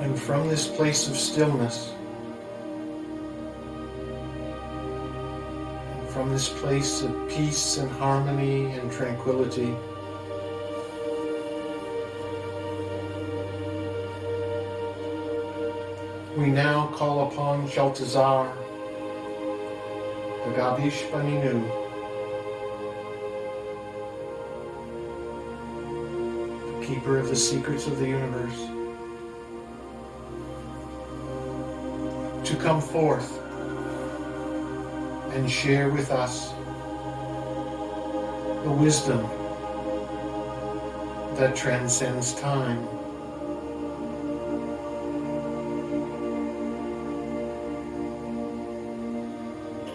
And from this place of stillness, from this place of peace and harmony and tranquility, we now call upon Sheltazar, the Gabish Baninu, the keeper of the secrets of the universe, to come forth and share with us the wisdom that transcends time.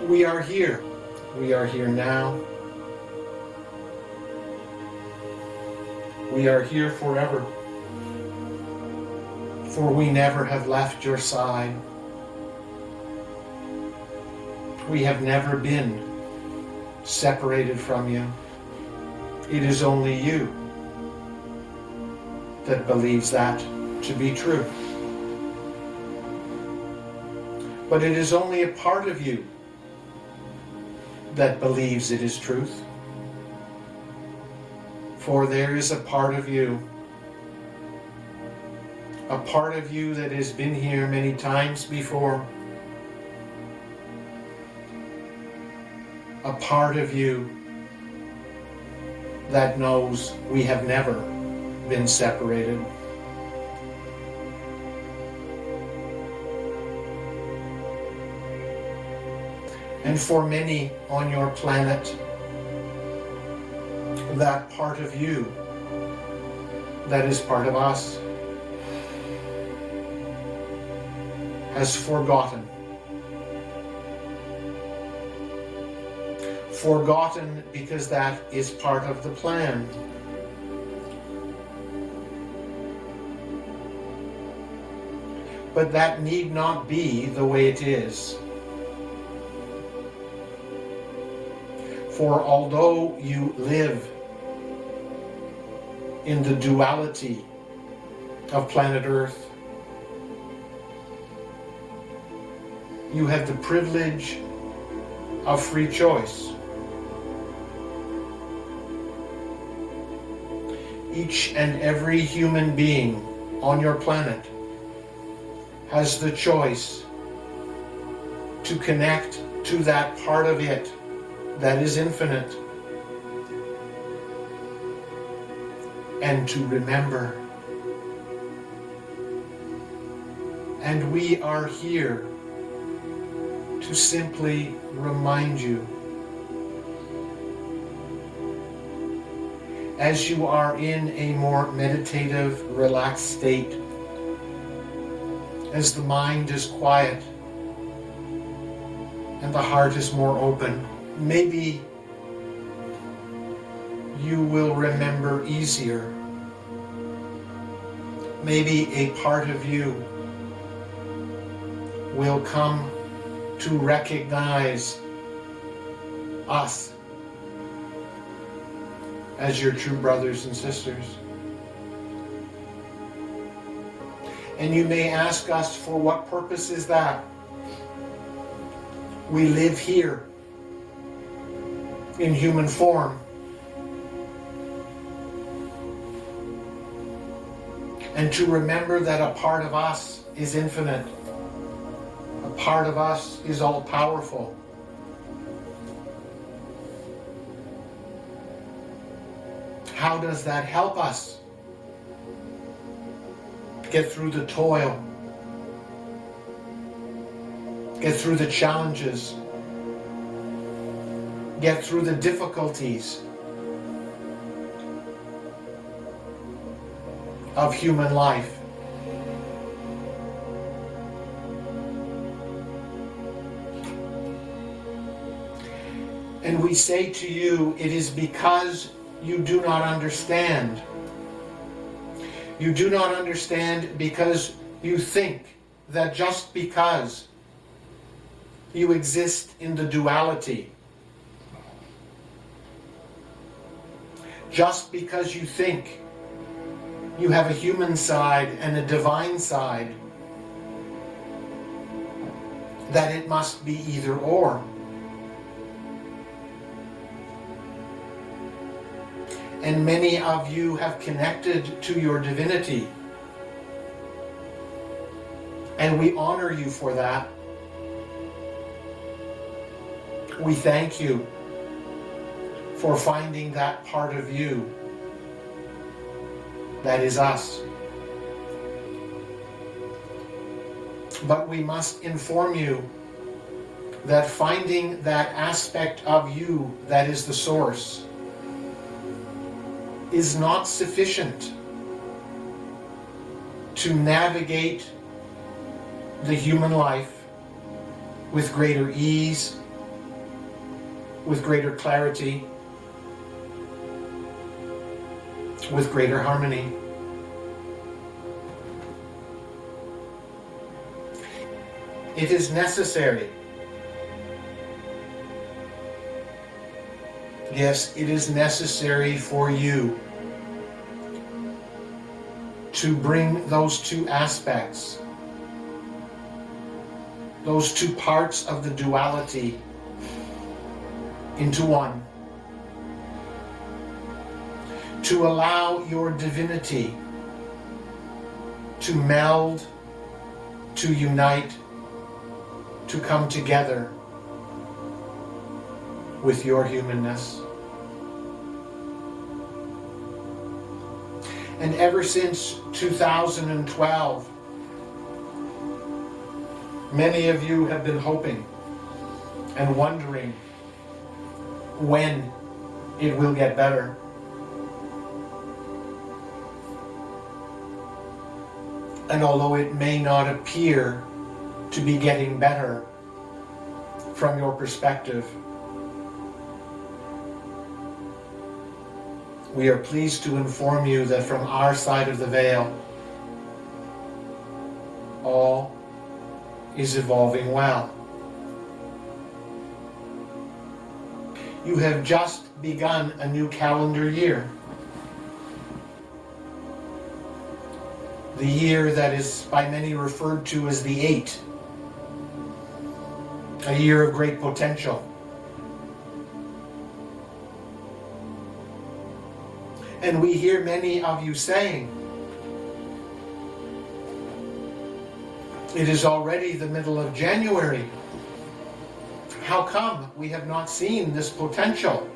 We are here. We are here now. We are here forever. For we never have left your side. We have never been separated from you. It is only you that believes that to be true. But it is only a part of you that believes it is truth. For there is a part of you that has been here many times before, a part of you that knows we have never been separated. And for many on your planet, that part of you that is part of us has forgotten. Forgotten because that is part of the plan. But that need not be the way it is. For although you live in the duality of planet Earth, you have the privilege of free choice. Each and every human being on your planet has the choice to connect to that part of it that is infinite, and to remember. And we are here to simply remind you, as you are in a more meditative, relaxed state, as the mind is quiet and the heart is more open, maybe you will remember easier. Maybe a part of you will come to recognize us as your true brothers and sisters. And you may ask us, for what purpose is that? We live here in human form. And to remember that a part of us is infinite. A part of us is all-powerful. How does that help us get through the toil, get through the challenges, get through the difficulties of human life? And we say to you, it is because you do not understand. You do not understand because you think that just because you exist in the duality, just because you think You have a human side and a divine side. That it must be either or. And many of you have connected to your divinity. And we honor you for that. We thank you for finding that part of you that is us. But we must inform you that finding that aspect of you that is the source is not sufficient to navigate the human life with greater ease, with greater clarity, with greater harmony. It is necessary. Yes, it is necessary for you to bring those two aspects, those two parts of the duality into one. To allow your divinity to meld, to unite, to come together with your humanness. And ever since 2012, many of you have been hoping and wondering when it will get better. And although it may not appear to be getting better from your perspective, we are pleased to inform you that from our side of the veil, all is evolving well. You have just begun a new calendar year. The year that is by many referred to as the 8. A year of great potential. And we hear many of you saying, it is already the middle of January. How come we have not seen this potential?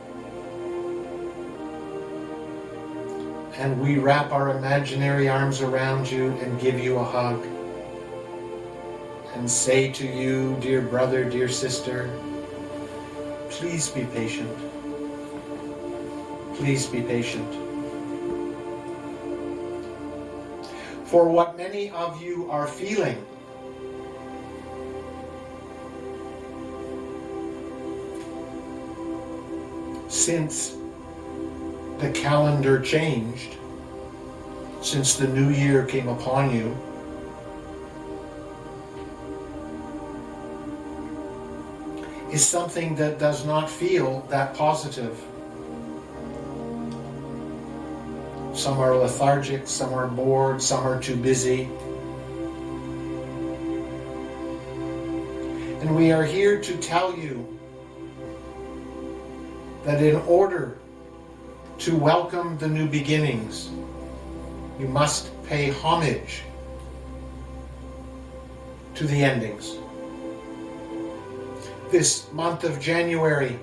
And we wrap our imaginary arms around you and give you a hug and say to you, dear brother, dear sister, please be patient. Please be patient. For what many of you are feeling since the calendar changed, since the new year came upon you, is something that does not feel that positive. Some are lethargic, some are bored, some are too busy. And we are here to tell you that in order to welcome the new beginnings, you must pay homage to the endings. This month of January,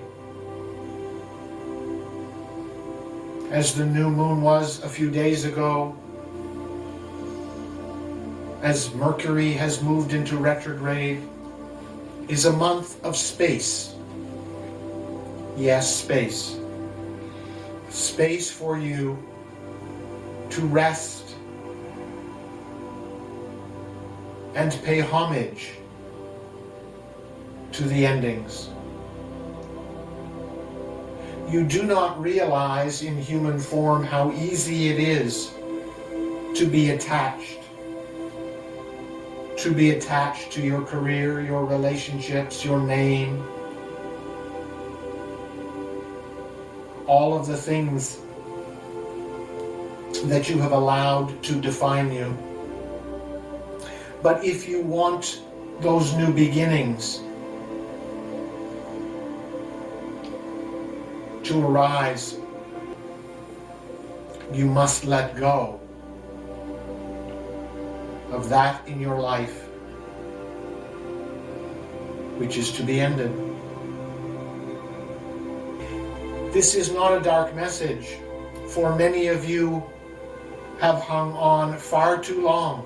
as the new moon was a few days ago, as Mercury has moved into retrograde, is a month of space. Yes, space. Space for you to rest and pay homage to the endings. You do not realize in human form how easy it is to be attached. To be attached to your career, your relationships, your name. All of the things that you have allowed to define you. But if you want those new beginnings to arise, you must let go of that in your life which is to be ended. This is not a dark message, for many of you have hung on far too long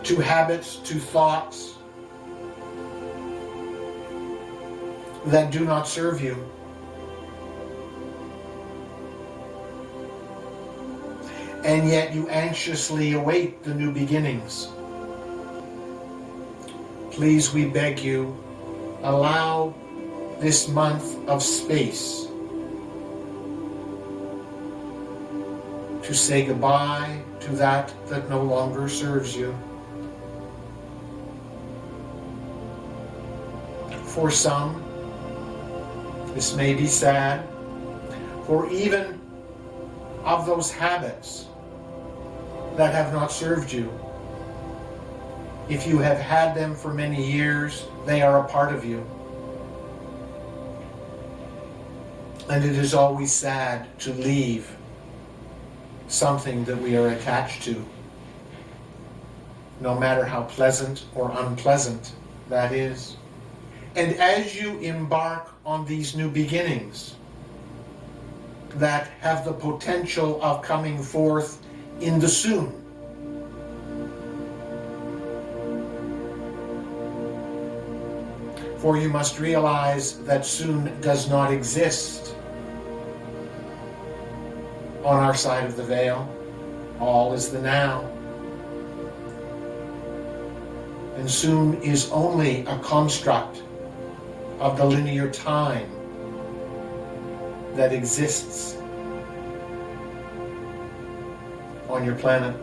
to habits, to thoughts that do not serve you. And yet you anxiously await the new beginnings. Please, we beg you, allow this month of space to say goodbye to that no longer serves you. For some, this may be sad, for even of those habits that have not served you, if you have had them for many years, they are a part of you. And it is always sad to leave something that we are attached to, no matter how pleasant or unpleasant that is. And as you embark on these new beginnings that have the potential of coming forth in the soon, for you must realize that soon does not exist on our side of the veil. All is the now. And soon is only a construct of the linear time that exists on your planet.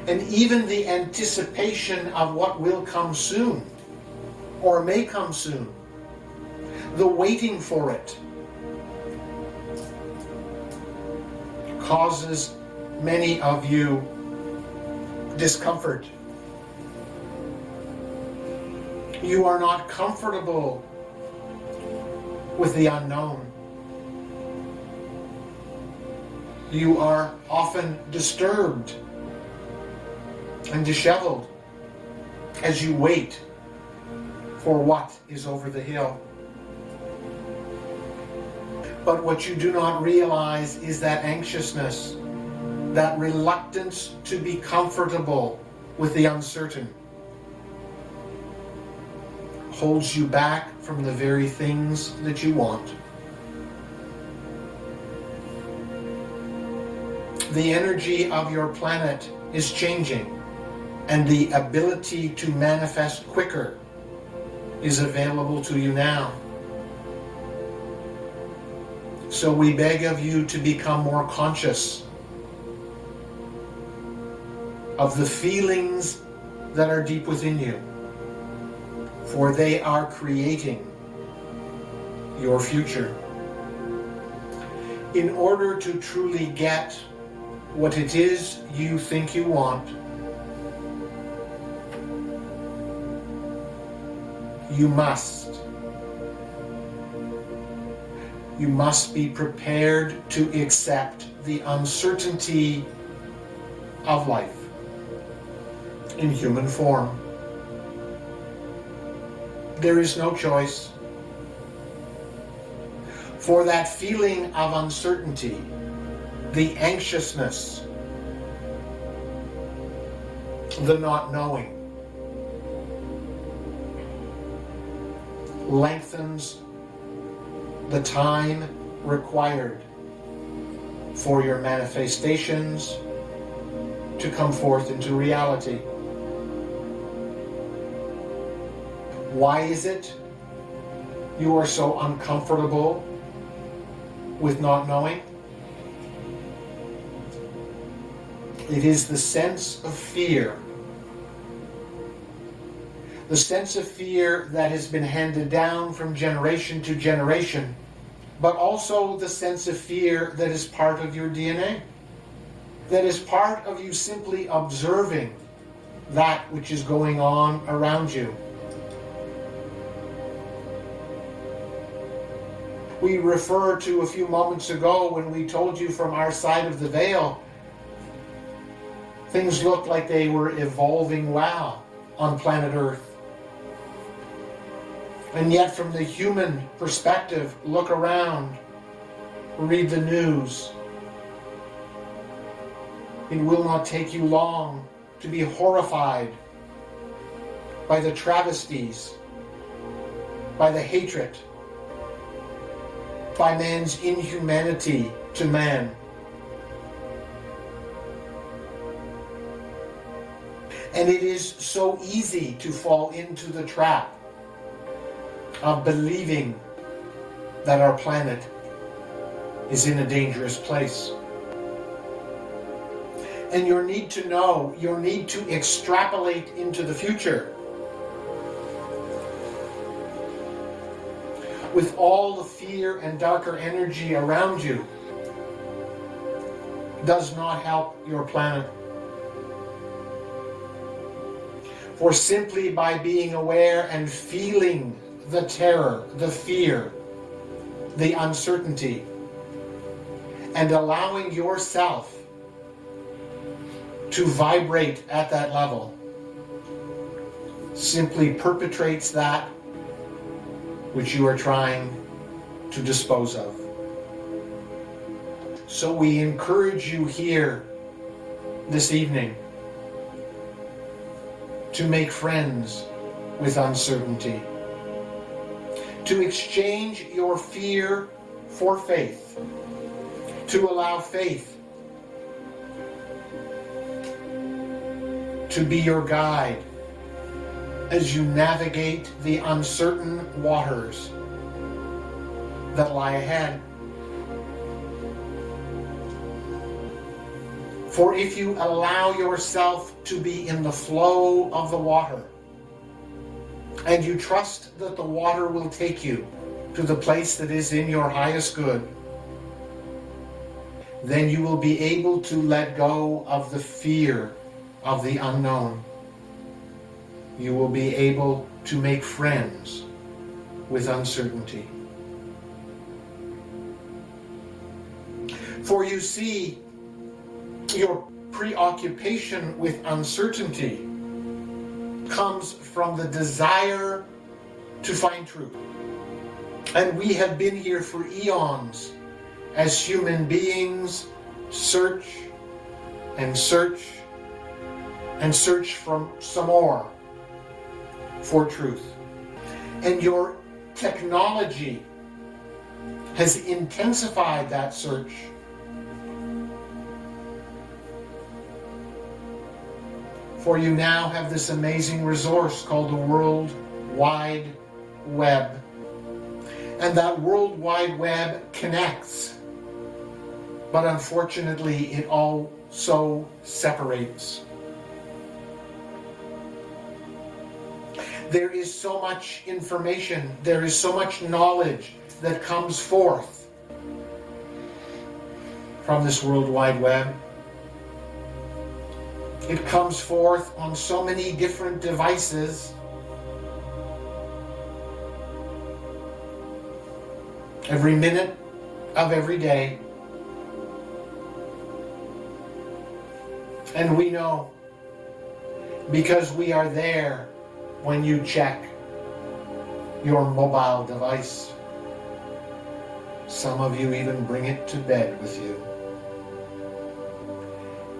And even the anticipation of what will come soon, or may come soon, the waiting for it, causes many of you discomfort. You are not comfortable with the unknown. You are often disturbed and disheveled as you wait for what is over the hill. But what you do not realize is that anxiousness, that reluctance to be comfortable with the uncertain, holds you back from the very things that you want. The energy of your planet is changing, and the ability to manifest quicker is available to you now. So we beg of you to become more conscious of the feelings that are deep within you, for they are creating your future. In order to truly get what it is you think you want, you must be prepared to accept the uncertainty of life in human form. There is no choice. For that feeling of uncertainty, the anxiousness, the not knowing, lengthens the time required for your manifestations to come forth into reality. Why is it you are so uncomfortable with not knowing? It is the sense of fear. The sense of fear that has been handed down from generation to generation but also the sense of fear that is part of your DNA, that is part of you simply observing that which is going on around you. We refer to a few moments ago when we told you from our side of the veil, things looked like they were evolving well on planet Earth. And yet from the human perspective, look around, read the news. It will not take you long to be horrified by the travesties, by the hatred, by man's inhumanity to man. And it is so easy to fall into the trap of believing that our planet is in a dangerous place. And your need to know, your need to extrapolate into the future with all the fear and darker energy around you does not help your planet. For simply by being aware and feeling the terror, the fear, the uncertainty, and allowing yourself to vibrate at that level simply perpetrates that which you are trying to dispose of. So we encourage you here this evening to make friends with uncertainty, to exchange your fear for faith, to allow faith to be your guide as you navigate the uncertain waters that lie ahead. For if you allow yourself to be in the flow of the water, and you trust that the water will take you to the place that is in your highest good, then you will be able to let go of the fear of the unknown. You will be able to make friends with uncertainty. For you see, your preoccupation with uncertainty comes from the desire to find truth. And we have been here for eons as human beings, search and search and search for some more for truth. And your technology has intensified that search. For you now have this amazing resource called the World Wide Web. And that World Wide Web connects. But unfortunately, it also separates. There is so much information, there is so much knowledge that comes forth from this World Wide Web. It comes forth on so many different devices. Every minute of every day. And we know, because we are there when you check your mobile device. Some of you even bring it to bed with you.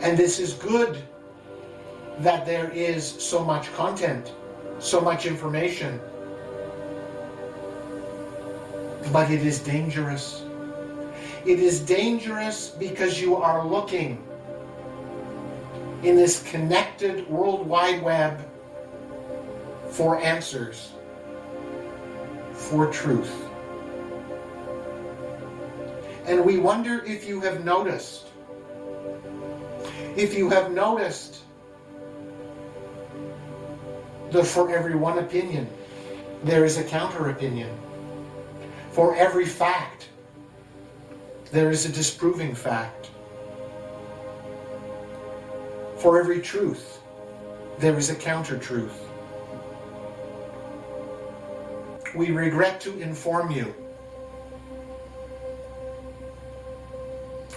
And this is good that there is so much content, so much information. But it is dangerous. It is dangerous because you are looking in this connected World Wide Web for answers, for truth. And we wonder if you have noticed, that for every one opinion, there is a counter opinion. For every fact, there is a disproving fact. For every truth, there is a counter-truth. We regret to inform you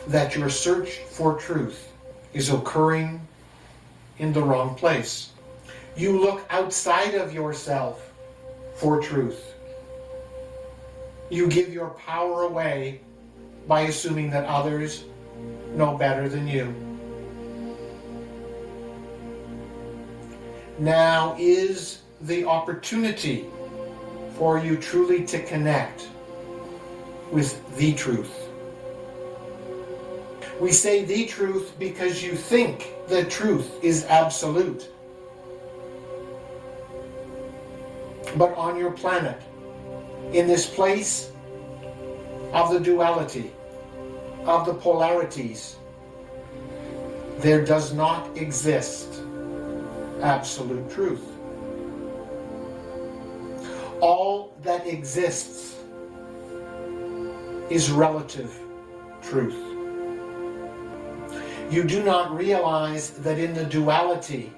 that your search for truth is occurring in the wrong place. You look outside of yourself for truth. You give your power away by assuming that others know better than you. Now is the opportunity for you truly to connect with the truth. We say the truth because you think the truth is absolute. But on your planet, in this place of the duality, of the polarities, there does not exist absolute truth. All that exists is relative truth. You do not realize that in the duality,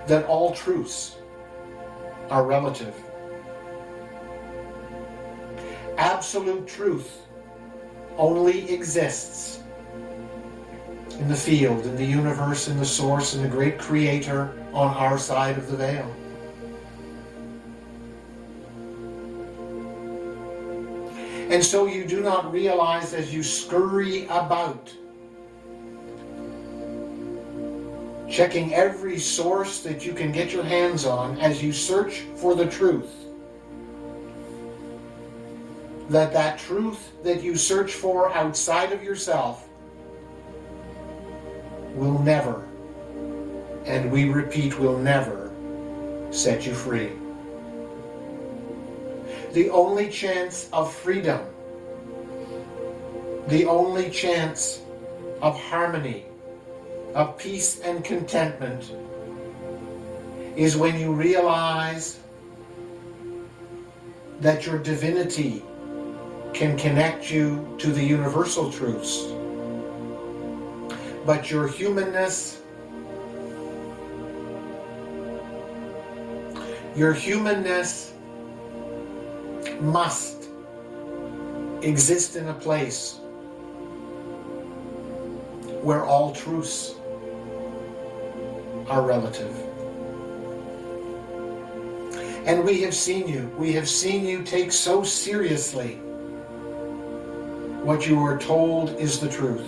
that all truths are relative. Absolute truth only exists in the field, in the universe, in the source, in the great creator on our side of the veil. And so you do not realize as you scurry about, checking every source that you can get your hands on as you search for the truth, that truth that you search for outside of yourself will never, and we repeat, will never set you free. The only chance of freedom, the only chance of harmony, of peace and contentment, is when you realize that your divinity can connect you to the universal truths, but your humanness must exist in a place where all truths are relative. And we have seen you take so seriously what you were told is the truth.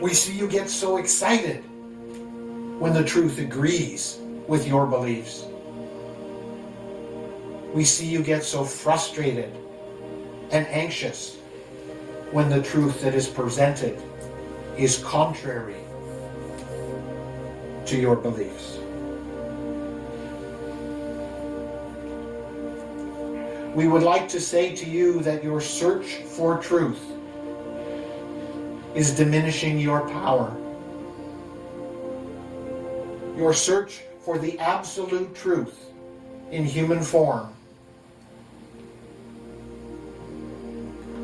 We see you get so excited when the truth agrees with your beliefs. We see you get so frustrated and anxious when the truth that is presented is contrary to your beliefs. We would like to say to you that your search for truth is diminishing your power. Your search for the absolute truth in human form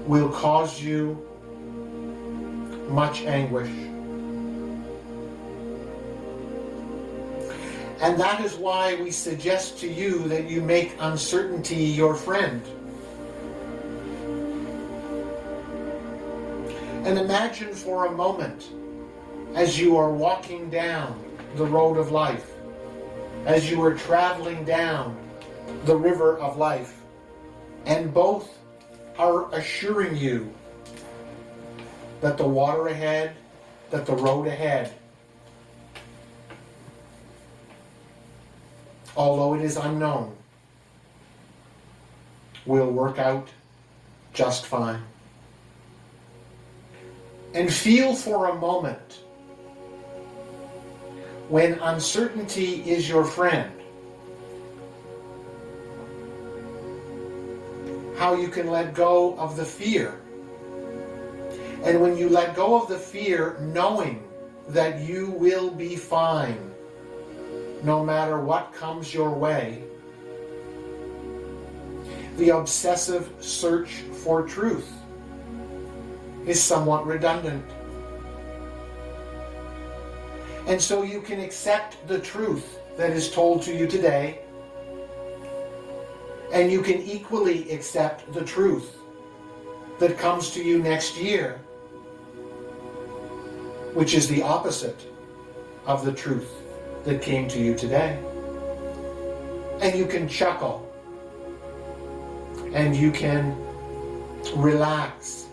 will cause you much anguish. And that is why we suggest to you that you make uncertainty your friend. And imagine for a moment, as you are walking down the road of life, as you are traveling down the river of life, and both are assuring you that the water ahead, that the road ahead, although it is unknown, will work out just fine. And feel for a moment, when uncertainty is your friend, how you can let go of the fear. And when you let go of the fear, knowing that you will be fine, no matter what comes your way, The obsessive search for truth is somewhat redundant. And so you can accept the truth that is told to you today, and you can equally accept the truth that comes to you next year, which is the opposite of the truth that came to you today. And you can chuckle, and you can relax,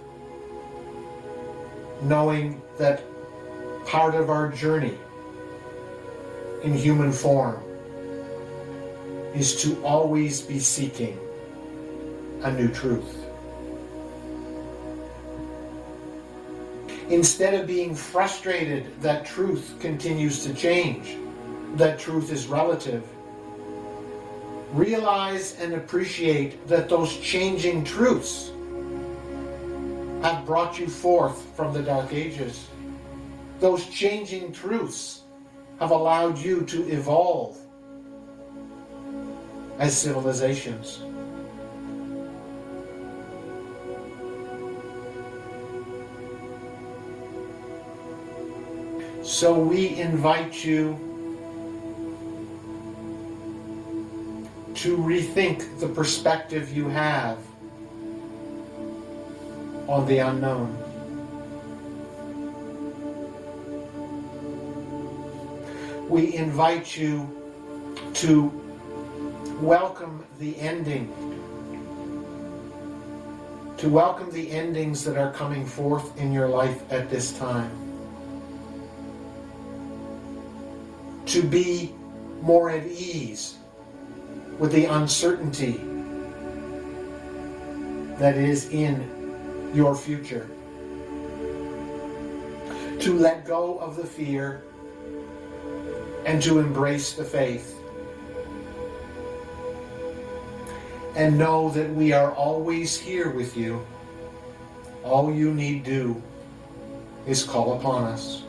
knowing that part of our journey in human form is to always be seeking a new truth. Instead of being frustrated that truth continues to change, that truth is relative, realize and appreciate that those changing truths have brought you forth from the Dark Ages. Those changing truths have allowed you to evolve as civilizations. So we invite you to rethink the perspective you have on the unknown. We invite you to welcome the ending, to welcome the endings that are coming forth in your life at this time, to be more at ease with the uncertainty that is in your future, to let go of the fear and to embrace the faith, and know that we are always here with you. All you need do is call upon us.